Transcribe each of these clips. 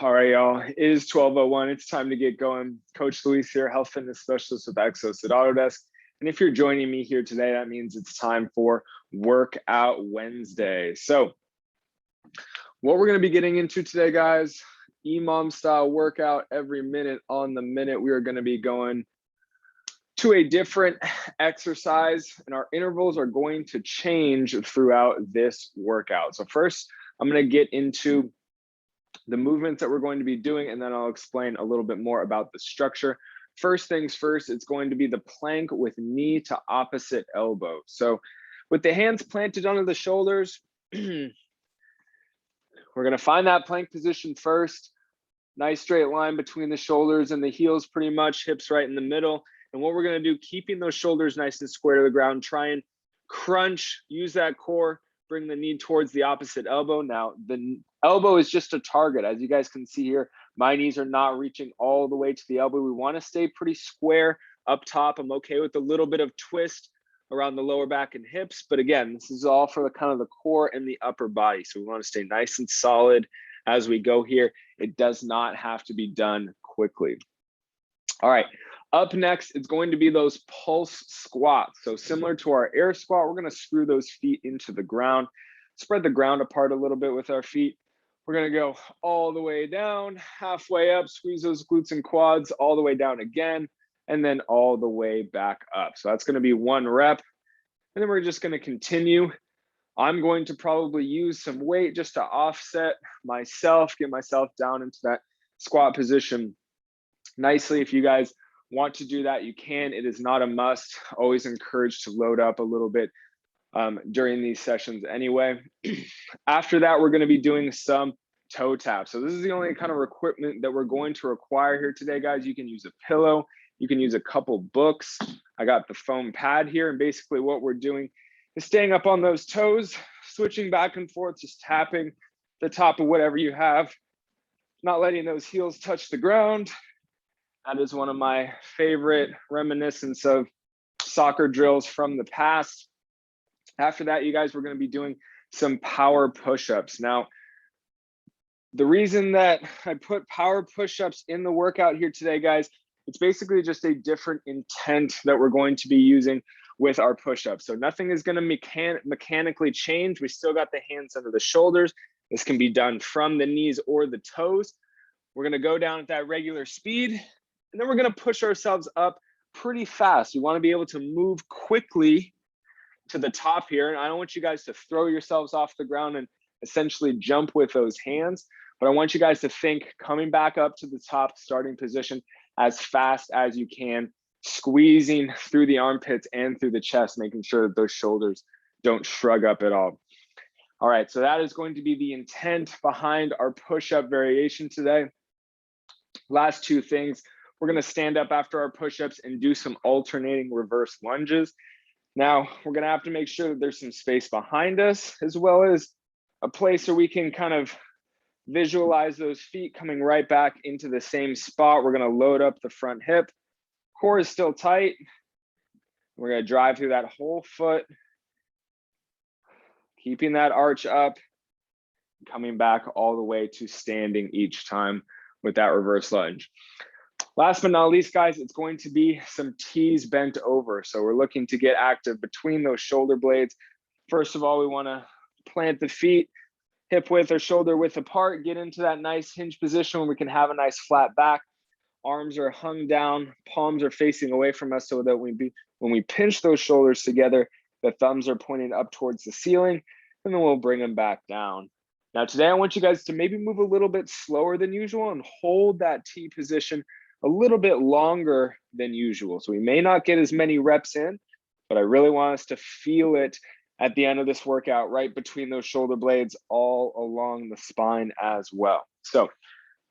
All right, y'all. It is 12:01. It's time to get going. Coach Luis here, health fitness specialist with Exos at Autodesk. And if you're joining me here today, that means it's time for Workout Wednesday. So what we're going to be getting into today, guys, EMOM style workout every minute on the minute. We are going to be going to a different exercise, and our intervals are going to change throughout this workout. So first, I'm going to get into the movements that we're going to be doing, and then I'll explain a little bit more about the structure. First things first, it's going to be the plank with knee to opposite elbow. So with the hands planted under the shoulders, we're going to find that plank position first. Nice straight line between the shoulders and the heels, pretty much, hips right in the middle. And what we're going to do, keeping those shoulders nice and square to the ground, try and crunch, use that core, bring the knee towards the opposite elbow. Now, the elbow is just a target. As you guys can see here, my knees are not reaching all the way to the elbow. We want to stay pretty square up top. I'm okay with a little bit of twist around the lower back and hips. But again, this is all for the kind of the core and the upper body. So we want to stay nice and solid as we go here. It does not have to be done quickly. All right. Up next, it's going to be those pulse squats. So similar to our air squat, we're going to screw those feet into the ground, spread the ground apart a little bit with our feet. We're going to go all the way down, halfway up, squeeze those glutes and quads, all the way down again, and then all the way back up. So that's going to be one rep. And then we're just going to continue. I'm going to probably use some weight just to offset myself, get myself down into that squat position nicely. If you guys want to do that, you can. It is not a must. Always encouraged to load up a little bit during these sessions anyway. After that, we're going to be doing some toe taps. So this is the only kind of equipment that we're going to require here today, guys. You can use a pillow. You can use a couple books. I got the foam pad here, and basically what we're doing is staying up on those toes, switching back and forth, just tapping the top of whatever you have, not letting those heels touch the ground. That is one of my favorite reminiscence of soccer drills from the past. After that, you guys, we're going to be doing some power push-ups. Now, the reason that I put power push-ups in the workout here today, guys, it's basically just a different intent that we're going to be using with our push-ups. So nothing is going to mechanically change. We still got the hands under the shoulders. This can be done from the knees or the toes. We're going to go down at that regular speed, and then we're going to push ourselves up pretty fast. You want to be able to move quickly to the top here. And I don't want you guys to throw yourselves off the ground and essentially jump with those hands, but I want you guys to think coming back up to the top starting position as fast as you can, squeezing through the armpits and through the chest, making sure that those shoulders don't shrug up at all. All right, so that is going to be the intent behind our push-up variation today. Last two things, we're going to stand up after our push-ups and do some alternating reverse lunges. Now, we're going to have to make sure that there's some space behind us, as well as a place where we can kind of visualize those feet coming right back into the same spot. We're going to load up the front hip. Core is still tight. We're going to drive through that whole foot, keeping that arch up, coming back all the way to standing each time with that reverse lunge. Last but not least, guys, it's going to be some T's bent over. So we're looking to get active between those shoulder blades. First of all, we want to plant the feet hip width or shoulder width apart, get into that nice hinge position where we can have a nice flat back. Arms are hung down, palms are facing away from us so that when we pinch those shoulders together, the thumbs are pointing up towards the ceiling, and then we'll bring them back down. Now today I want you guys to maybe move a little bit slower than usual and hold that T position a little bit longer than usual. So we may not get as many reps in, but I really want us to feel it at the end of this workout, right between those shoulder blades, all along the spine as well. So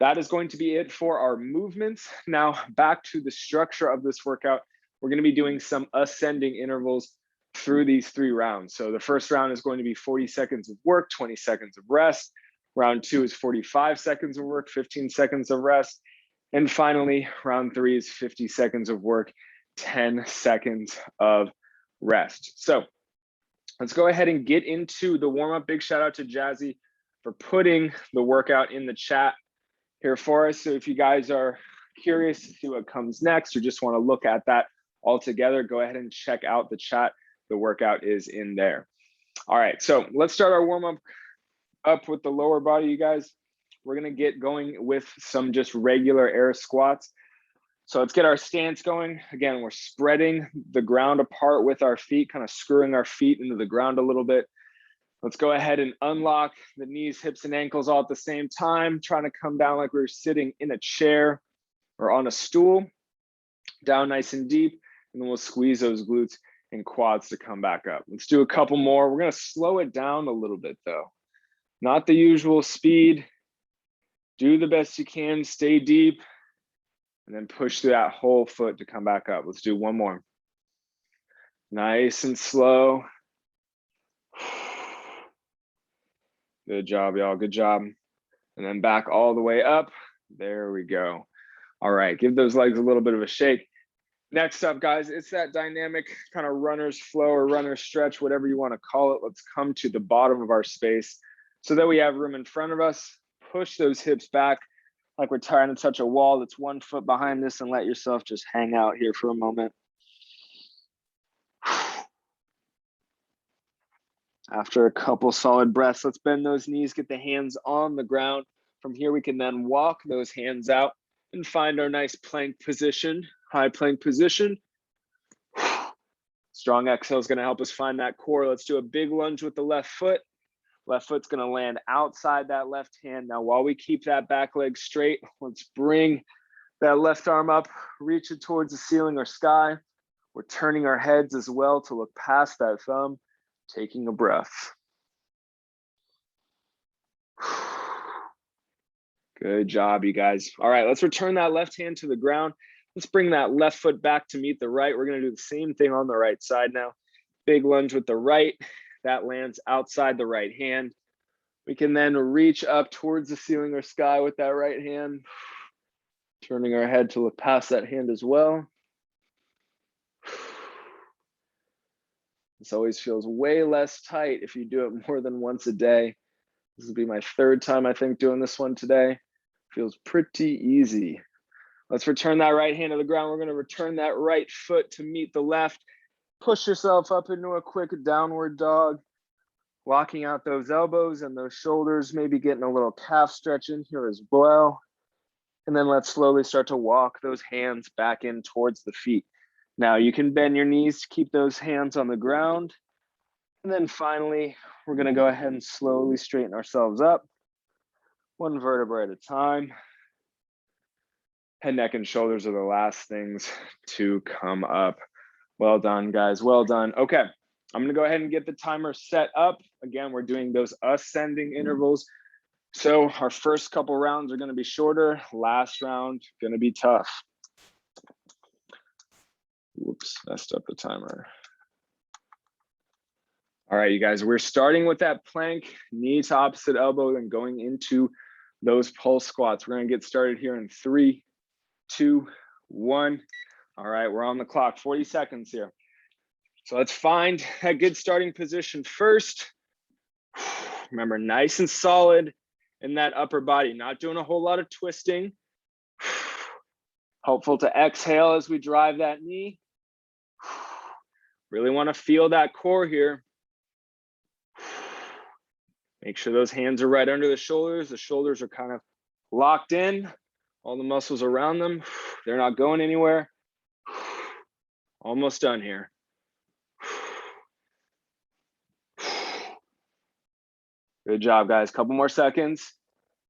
that is going to be it for our movements. Now back to the structure of this workout. We're going to be doing some ascending intervals through these 3 rounds. So the first round is going to be 40 seconds of work, 20 seconds of rest. Round 2 is 45 seconds of work, 15 seconds of rest. And finally, round 3 is 50 seconds of work, 10 seconds of rest. So let's go ahead and get into the warm-up. Big shout out to Jazzy for putting the workout in the chat here for us. So if you guys are curious to see what comes next or just want to look at that all together, go ahead and check out the chat. The workout is in there. All right, so let's start our warm-up with the lower body, you guys. We're gonna get going with some just regular air squats. So let's get our stance going. Again, we're spreading the ground apart with our feet, kind of screwing our feet into the ground a little bit. Let's go ahead and unlock the knees, hips, and ankles all at the same time, trying to come down like we're sitting in a chair or on a stool, down nice and deep, and then we'll squeeze those glutes and quads to come back up. Let's do a couple more. We're gonna slow it down a little bit though. Not the usual speed. Do the best you can, stay deep, and then push through that whole foot to come back up. Let's do one more. Nice and slow. Good job, y'all, good job. And then back all the way up. There we go. All right, give those legs a little bit of a shake. Next up, guys, it's that dynamic kind of runner's flow or runner's stretch, whatever you want to call it. Let's come to the bottom of our space so that we have room in front of us. Push those hips back like we're trying to touch a wall that's 1 foot behind this, and let yourself just hang out here for a moment. After a couple solid breaths, let's bend those knees, get the hands on the ground. From here, we can then walk those hands out and find our nice plank position, high plank position. Strong exhale is going to help us find that core. Let's do a big lunge with the left foot. Left foot's going to land outside that left hand. Now, while we keep that back leg straight, let's bring that left arm up, reach it towards the ceiling or sky. We're turning our heads as well to look past that thumb, taking a breath. Good job, you guys. All right, let's return that left hand to the ground. Let's bring that left foot back to meet the right. We're going to do the same thing on the right side now. Big lunge with the right. That lands outside the right hand. We can then reach up towards the ceiling or sky with that right hand, turning our head to look past that hand as well. This always feels way less tight if you do it more than once a day. This will be my 3rd time, I think, doing this one today. Feels pretty easy. Let's return that right hand to the ground. We're going to return that right foot to meet the left. Push yourself up into a quick downward dog, locking out those elbows and those shoulders, maybe getting a little calf stretch in here as well. And then let's slowly start to walk those hands back in towards the feet. Now you can bend your knees to keep those hands on the ground. And then finally, we're going to go ahead and slowly straighten ourselves up, 1 vertebra at a time. Head, neck, and shoulders are the last things to come up. Well done, guys. Well done. Okay, I'm going to go ahead and get the timer set up. Again, we're doing those ascending intervals. So our first couple rounds are going to be shorter. Last round, going to be tough. Whoops, messed up the timer. All right, you guys, we're starting with that plank, knee to opposite elbow, and going into those pulse squats. We're going to get started here in 3, 2, 1. All right, we're on the clock, 40 seconds here. So let's find a good starting position first. Remember, nice and solid in that upper body, not doing a whole lot of twisting. Helpful to exhale as we drive that knee. Really want to feel that core here. Make sure those hands are right under the shoulders. The shoulders are kind of locked in. All the muscles around them, they're not going anywhere. Almost done here. Good job, guys. Couple more seconds.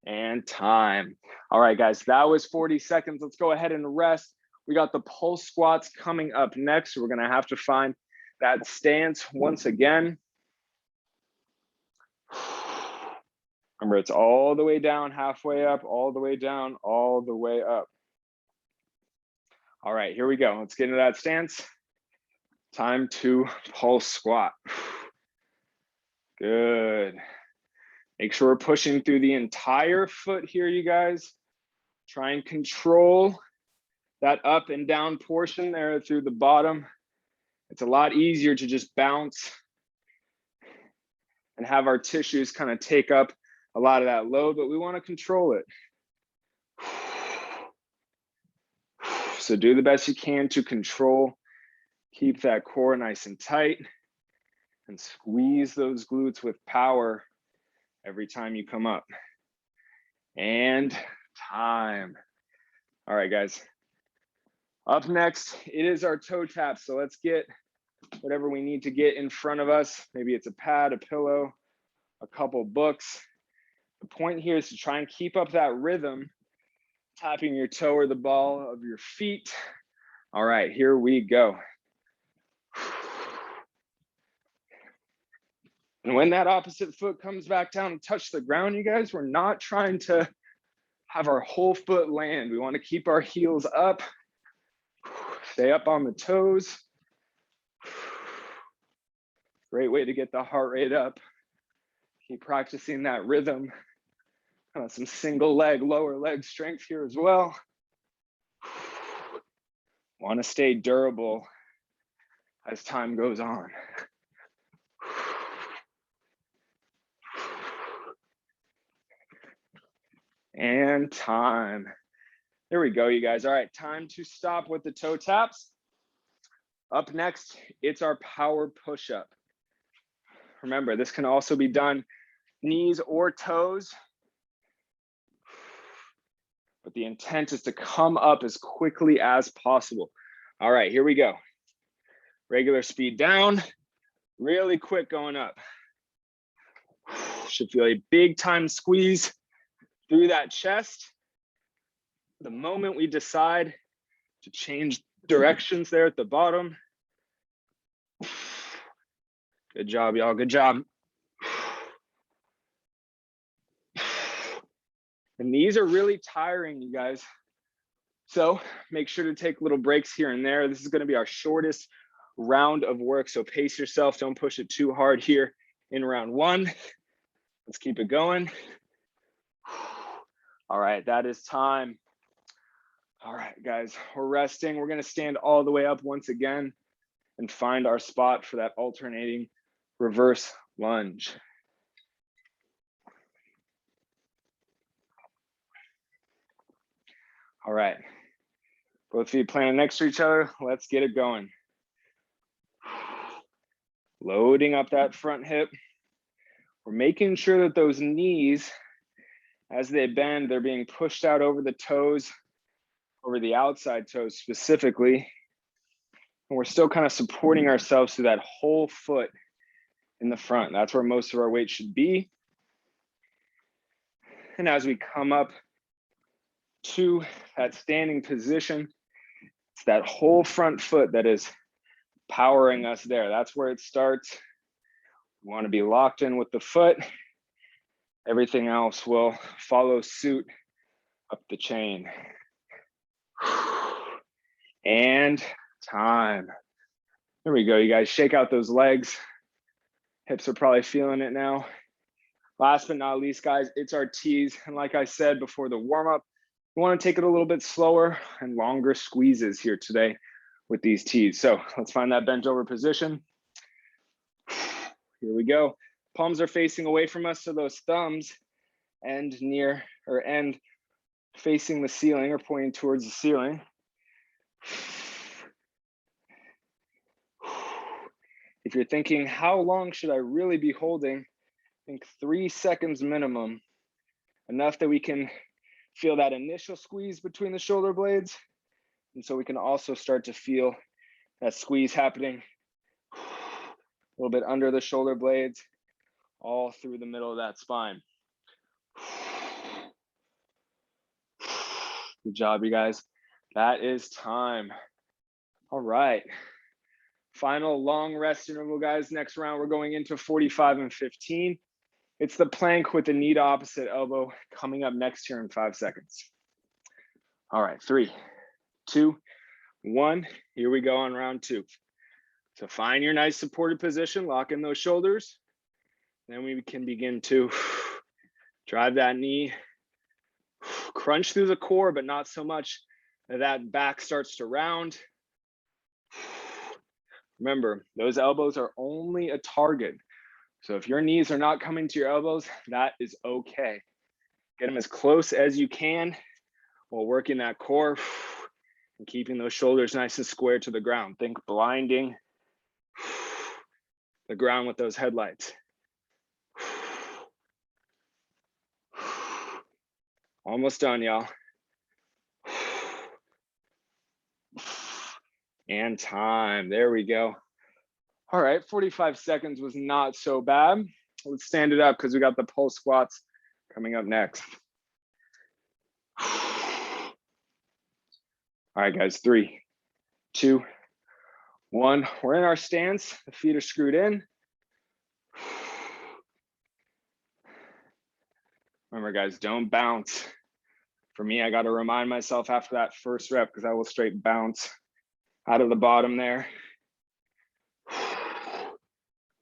And time. All right, guys, that was 40 seconds. Let's go ahead and rest. We got the pulse squats coming up next. We're gonna have to find that stance once again. Remember, it's all the way down, halfway up, all the way down, all the way up. All right, here we go. Let's get into that stance. Time to pulse squat. Good. Make sure we're pushing through the entire foot here, you guys. Try and control that up and down portion there through the bottom. It's a lot easier to just bounce and have our tissues kind of take up a lot of that load, but we want to control it. So do the best you can to control. Keep that core nice and tight and squeeze those glutes with power every time you come up. And time. All right, guys. Up next, it is our toe taps. So let's get whatever we need to get in front of us. Maybe it's a pad, a pillow, a couple books. The point here is to try and keep up that rhythm, tapping your toe or the ball of your feet. All right, here we go. And when that opposite foot comes back down and touch the ground, you guys, we're not trying to have our whole foot land. We want to keep our heels up, stay up on the toes. Great way to get the heart rate up. Keep practicing that rhythm. Some single leg, lower leg strength here as well. Want to stay durable as time goes on. And time. There we go, you guys. All right, time to stop with the toe taps. Up next, it's our power push-up. Remember, this can also be done knees or toes, but the intent is to come up as quickly as possible. All right, here we go. Regular speed down, really quick going up. Should feel a big time squeeze through that chest. The moment we decide to change directions there at the bottom. Good job, y'all, good job. And these are really tiring, you guys. So make sure to take little breaks here and there. This is gonna be our shortest round of work, so pace yourself, don't push it too hard here in round one. Let's keep it going. All right, that is time. All right, guys, we're resting. We're gonna stand all the way up once again and find our spot for that alternating reverse lunge. All right, both feet planted next to each other. Let's get it going. Loading up that front hip. We're making sure that those knees, as they bend, they're being pushed out over the toes, over the outside toes specifically. And we're still kind of supporting ourselves through that whole foot in the front. That's where most of our weight should be. And as we come up to that standing position, it's that whole front foot that is powering us there. That's where it starts. We want to be locked in with the foot. Everything else will follow suit up the chain. And time. There we go, you guys. Shake out those legs. Hips are probably feeling it now. Last but not least, guys, it's our tees. And like I said before the warm-up, we want to take it a little bit slower and longer squeezes here today with these tees. So let's find that bent over position. Here we go. Palms are facing away from us, so those thumbs end facing the ceiling or pointing towards the ceiling. If you're thinking, how long should I really be holding? I think 3 seconds minimum, enough that we can feel that initial squeeze between the shoulder blades. And so we can also start to feel that squeeze happening a little bit under the shoulder blades, all through the middle of that spine. Good job, you guys. That is time. All right. Final long rest interval, guys. Next round, we're going into 45 and 15. It's the plank with the knee to opposite elbow coming up next here in 5 seconds. All right, 3, 2, 1. Here we go on round 2. So find your nice supported position, lock in those shoulders. Then we can begin to drive that knee, crunch through the core, but not so much that back starts to round. Remember, those elbows are only a target. So if your knees are not coming to your elbows, that is okay. Get them as close as you can while working that core and keeping those shoulders nice and square to the ground. Think blinding the ground with those headlights. Almost done, y'all. And time, there we go. All right, 45 seconds was not so bad. Let's stand it up because we got the pulse squats coming up next. All right, guys, 3, 2, 1. We're in our stance, the feet are screwed in. Remember, guys, don't bounce. For me, I got to remind myself after that first rep because I will straight bounce out of the bottom there.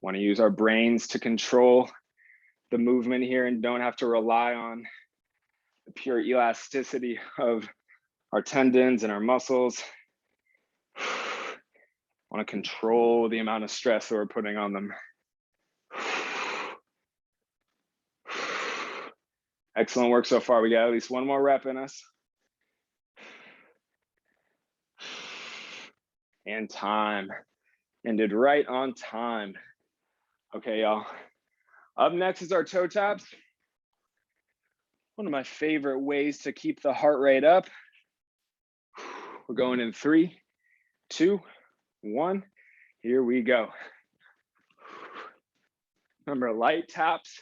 Want to use our brains to control the movement here and don't have to rely on the pure elasticity of our tendons and our muscles. Want to control the amount of stress that we're putting on them. Excellent work so far. We got at least one more rep in us. And time. Ended right on time. Okay, y'all. Up next is our toe taps. One of my favorite ways to keep the heart rate up. We're going in 3, 2, 1. Here we go. Remember, light taps.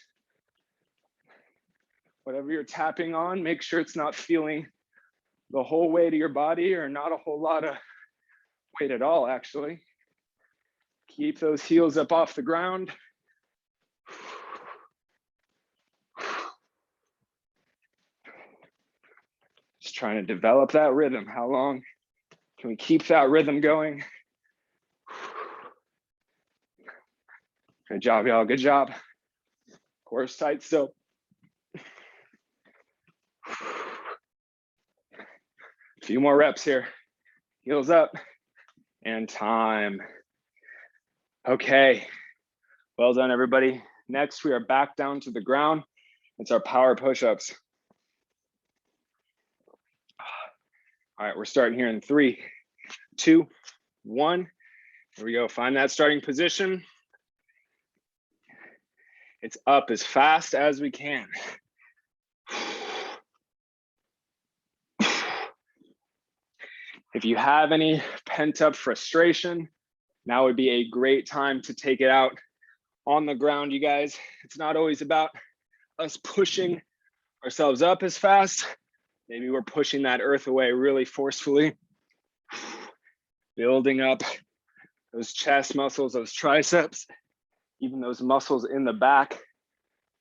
Whatever you're tapping on, make sure it's not feeling the whole weight of your body or not a whole lot of weight at all, actually. Keep those heels up off the ground. Just trying to develop that rhythm. How long can we keep that rhythm going? Good job, y'all. Good job. Core's tight still. A few more reps here. Heels up and time. Okay, well done, everybody. Next, we are back down to the ground. It's our power push-ups. All right, we're starting here in 3, 2, 1. Here we go. Find that starting position. It's up as fast as we can. If you have any pent-up frustration, now would be a great time to take it out on the ground, you guys. It's not always about us pushing ourselves up as fast. Maybe we're pushing that earth away really forcefully. Building up those chest muscles, those triceps, even those muscles in the back.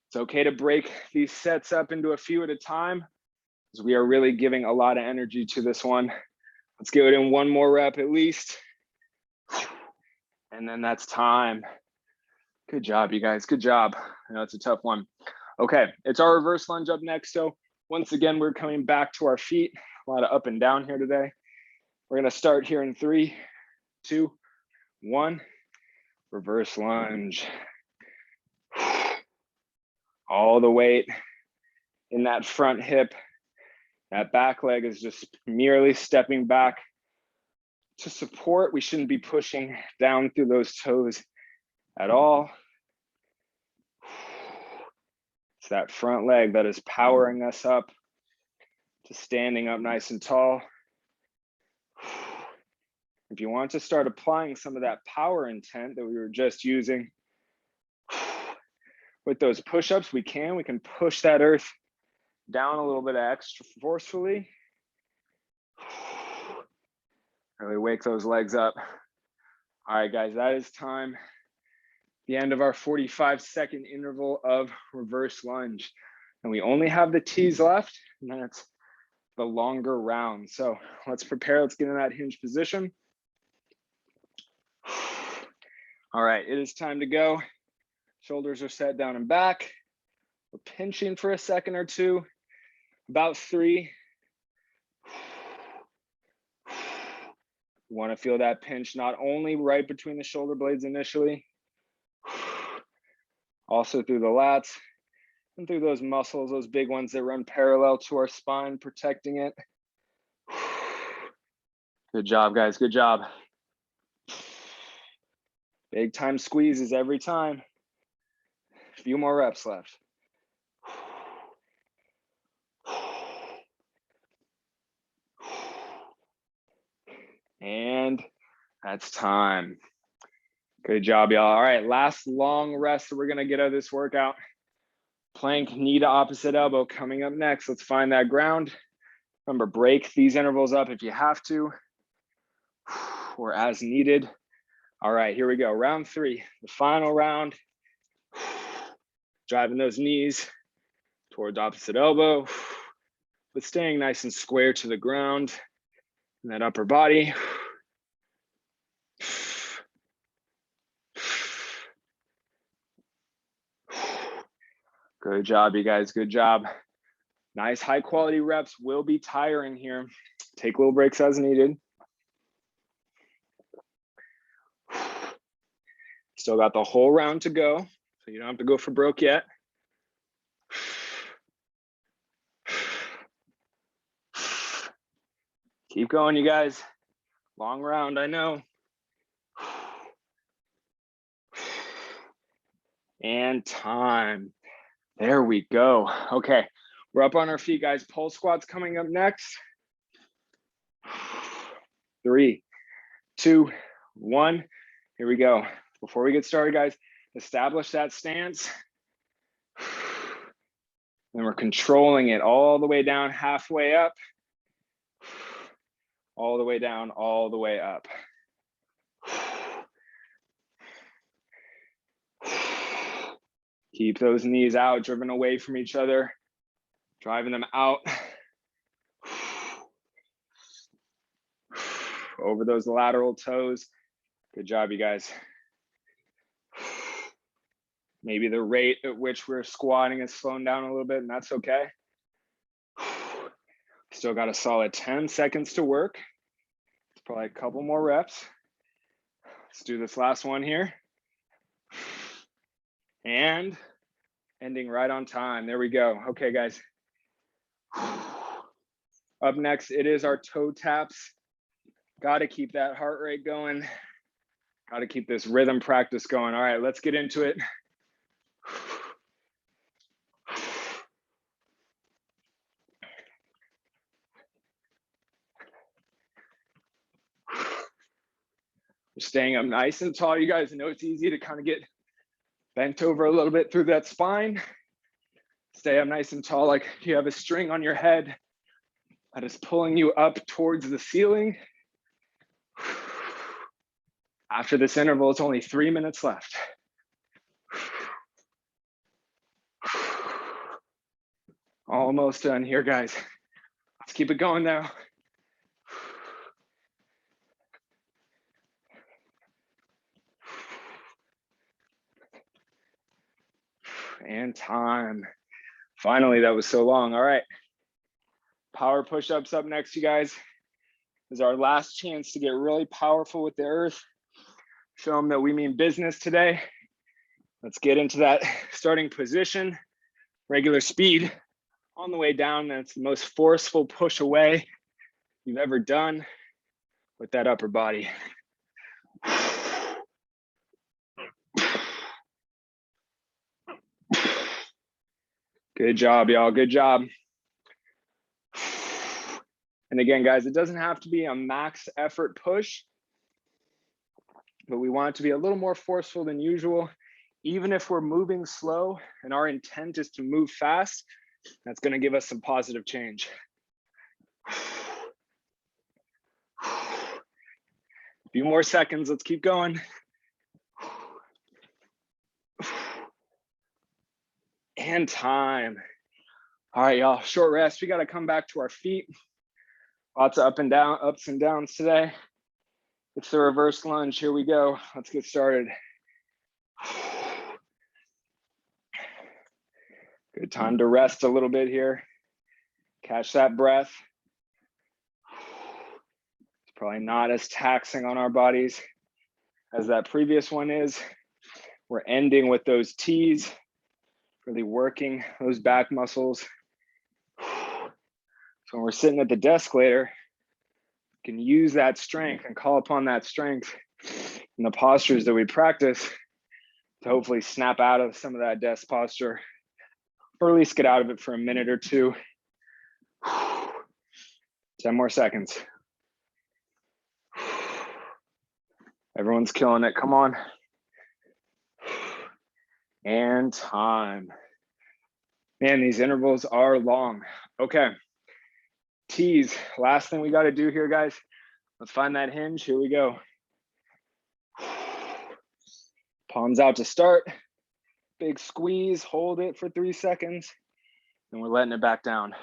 It's okay to break these sets up into a few at a time because we are really giving a lot of energy to this one. Let's give it in one more rep at least. And then that's time. Good job, you guys. Good job. I know it's a tough one. Okay, it's our reverse lunge up next. So once again, we're coming back to our feet. A lot of up and down here today. We're gonna start here in 3, 2, 1. Reverse lunge. All the weight in that front hip. That back leg is just merely stepping back to support. We shouldn't be pushing down through those toes at all. It's that front leg that is powering us up to standing up nice and tall. If you want to start applying some of that power intent that we were just using with those push-ups, we can push that earth down a little bit extra forcefully. Really wake those legs up. All right, guys, that is time. The end of our 45-second interval of reverse lunge. And we only have the T's left, and then it's the longer round. So let's prepare. Let's get in that hinge position. All right, it is time to go. Shoulders are set down and back. We're pinching for a second or two, about 3. You want to feel that pinch not only right between the shoulder blades initially, also through the lats and through those muscles, those big ones that run parallel to our spine, protecting it. Good job, guys. Good job. Big time squeezes every time. A few more reps left. And that's time. Good job, y'all. All right, last long rest that we're gonna get out of this workout. Plank, knee to opposite elbow coming up next. Let's find that ground. Remember, break these intervals up if you have to, or as needed. All right, here we go. Round 3, the final round. Driving those knees towards opposite elbow, but staying nice and square to the ground in that upper body. Good job, you guys. Good job. Nice high quality reps. Will be tiring here. Take little breaks as needed. Still got the whole round to go, so you don't have to go for broke yet. Keep going, you guys. Long round, I know. And time. There we go. Okay, we're up on our feet, guys. Pulse squats coming up next. 3, 2, 1. Here we go. Before we get started, guys, establish that stance. And we're controlling it all the way down, halfway up. All the way down, all the way up. Keep those knees out, driven away from each other, driving them out. Over those lateral toes. Good job, you guys. Maybe the rate at which we're squatting is slowing down a little bit, and that's okay. Still got a solid 10 seconds to work. Probably a couple more reps. Let's do this last one here. And ending right on time. There we go. Okay, guys. Up next, it is our toe taps. Got to keep that heart rate going. Got to keep this rhythm practice going. All right, let's get into it. Staying up nice and tall. You guys know it's easy to kind of get bent over a little bit through that spine. Stay up nice and tall, like you have a string on your head that is pulling you up towards the ceiling. After this interval, it's only 3 minutes left. Almost done here, guys. Let's keep it going now. And time. Finally, that was so long. All right. Power push-ups up next, you guys. This is our last chance to get really powerful with the earth. Show them that we mean business today. Let's get into that starting position. Regular speed on the way down. That's the most forceful push away you've ever done with that upper body. Good job, y'all. Good job. And again, guys, it doesn't have to be a max effort push, but we want it to be a little more forceful than usual. Even if we're moving slow and our intent is to move fast, that's going to give us some positive change. Few more seconds, let's keep going. And time. All right, y'all, short rest. We gotta come back to our feet. Lots of ups and downs today. It's the reverse lunge, here we go. Let's get started. Good time to rest a little bit here. Catch that breath. It's probably not as taxing on our bodies as that previous one is. We're ending with those T's, really working those back muscles. So when we're sitting at the desk later, we can use that strength and call upon that strength in the postures that we practice to hopefully snap out of some of that desk posture, or at least get out of it for a minute or two. 10 more seconds. Everyone's killing it, come on. And time. Man, these intervals are long. Okay, T's, last thing we gotta do here, guys. Let's find that hinge, here we go. Palms out to start. Big squeeze, hold it for 3 seconds. And we're letting it back down.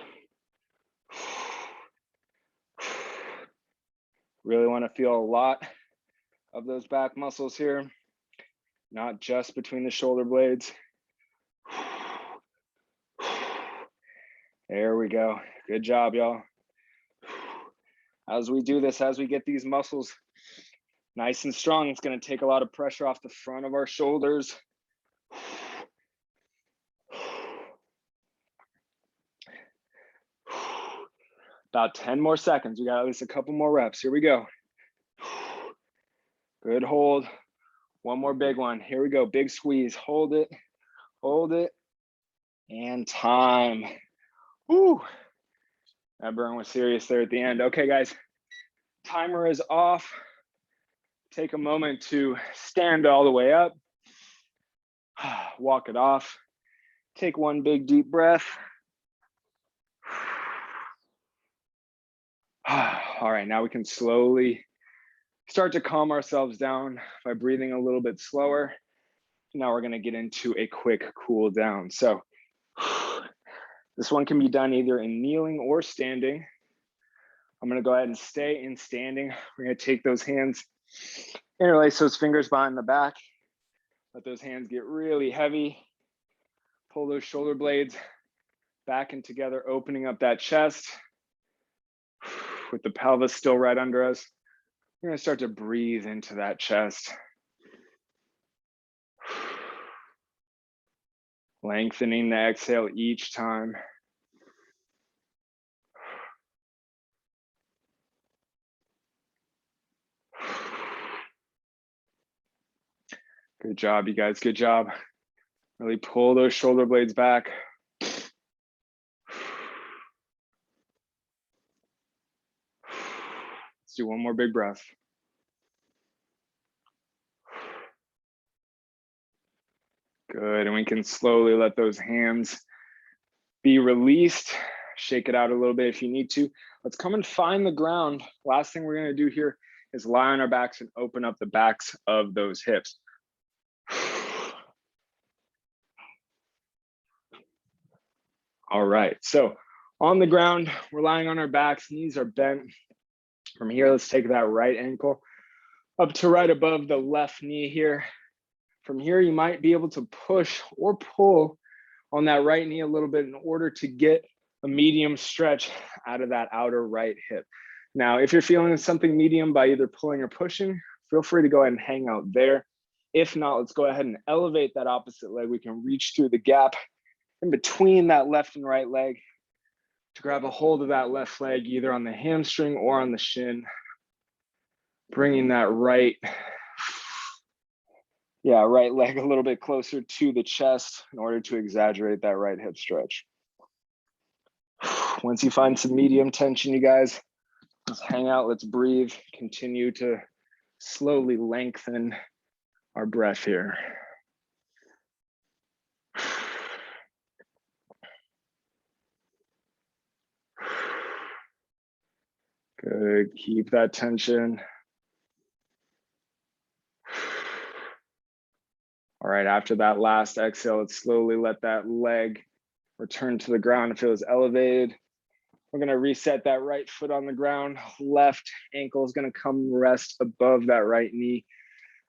Really wanna feel a lot of those back muscles here, not just between the shoulder blades. There we go. Good job, y'all. As we do this, as we get these muscles nice and strong, it's going to take a lot of pressure off the front of our shoulders. About 10 more seconds. We got at least a couple more reps. Here we go. Good hold. One more big one. Here we go. Big squeeze. Hold it. Hold it. And time. Woo. That burn was serious there at the end. Okay, guys. Timer is off. Take a moment to stand all the way up. Walk it off. Take one big deep breath. All right, now we can slowly start to calm ourselves down by breathing a little bit slower. Now we're gonna get into a quick cool down. So this one can be done either in kneeling or standing. I'm gonna go ahead and stay in standing. We're gonna take those hands, interlace those fingers behind the back. Let those hands get really heavy. Pull those shoulder blades back and together, opening up that chest. With the pelvis still right under us, we're gonna start to breathe into that chest. Lengthening the exhale each time. Good job, you guys, good job. Really pull those shoulder blades back. Let's do one more big breath. Good, and we can slowly let those hands be released. Shake it out a little bit if you need to. Let's come and find the ground. Last thing we're gonna do here is lie on our backs and open up the backs of those hips. All right, so on the ground, we're lying on our backs, knees are bent. From here, let's take that right ankle up to right above the left knee here. From here, you might be able to push or pull on that right knee a little bit in order to get a medium stretch out of that outer right hip. Now, if you're feeling something medium by either pulling or pushing, feel free to go ahead and hang out there. If not, let's go ahead and elevate that opposite leg. We can reach through the gap in between that left and right leg to grab a hold of that left leg, either on the hamstring or on the shin, bringing that right leg a little bit closer to the chest in order to exaggerate that right hip stretch. Once you find some medium tension, you guys, let's hang out, let's breathe, continue to slowly lengthen our breath here. Good, keep that tension. All right, after that last exhale, let's slowly let that leg return to the ground if it was elevated. We're gonna reset that right foot on the ground. Left ankle is gonna come rest above that right knee.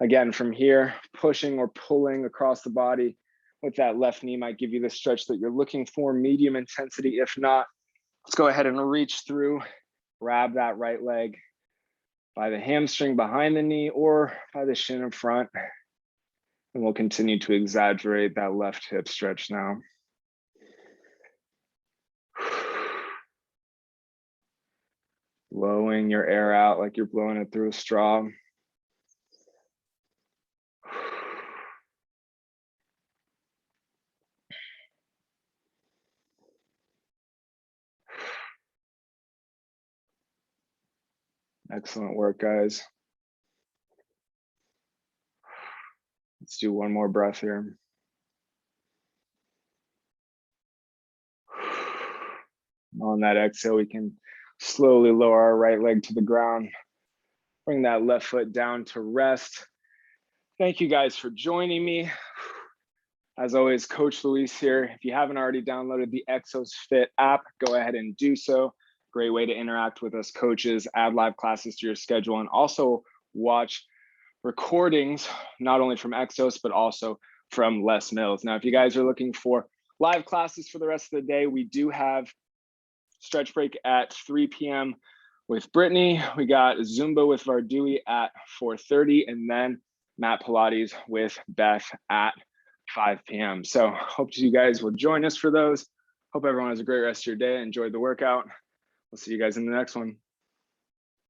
Again, from here, pushing or pulling across the body with that left knee might give you the stretch that you're looking for, medium intensity. If not, let's go ahead and reach through, grab that right leg by the hamstring behind the knee or by the shin in front. And we'll continue to exaggerate that left hip stretch now. Blowing your air out like you're blowing it through a straw. Excellent work, guys. Let's do one more breath here. On that exhale, we can slowly lower our right leg to the ground. Bring that left foot down to rest. Thank you guys for joining me. As always, Coach Luis here. If you haven't already downloaded the ExosFit app, go ahead and do so. Great way to interact with us coaches, add live classes to your schedule, and also watch recordings, not only from Exos, but also from Les Mills. Now, if you guys are looking for live classes for the rest of the day, we do have stretch break at 3 p.m. with Brittany. We got Zumba with Vardui at 4:30, and then Mat Pilates with Beth at 5 p.m. So hope you guys will join us for those. Hope everyone has a great rest of your day. Enjoy the workout. We'll see you guys in the next one.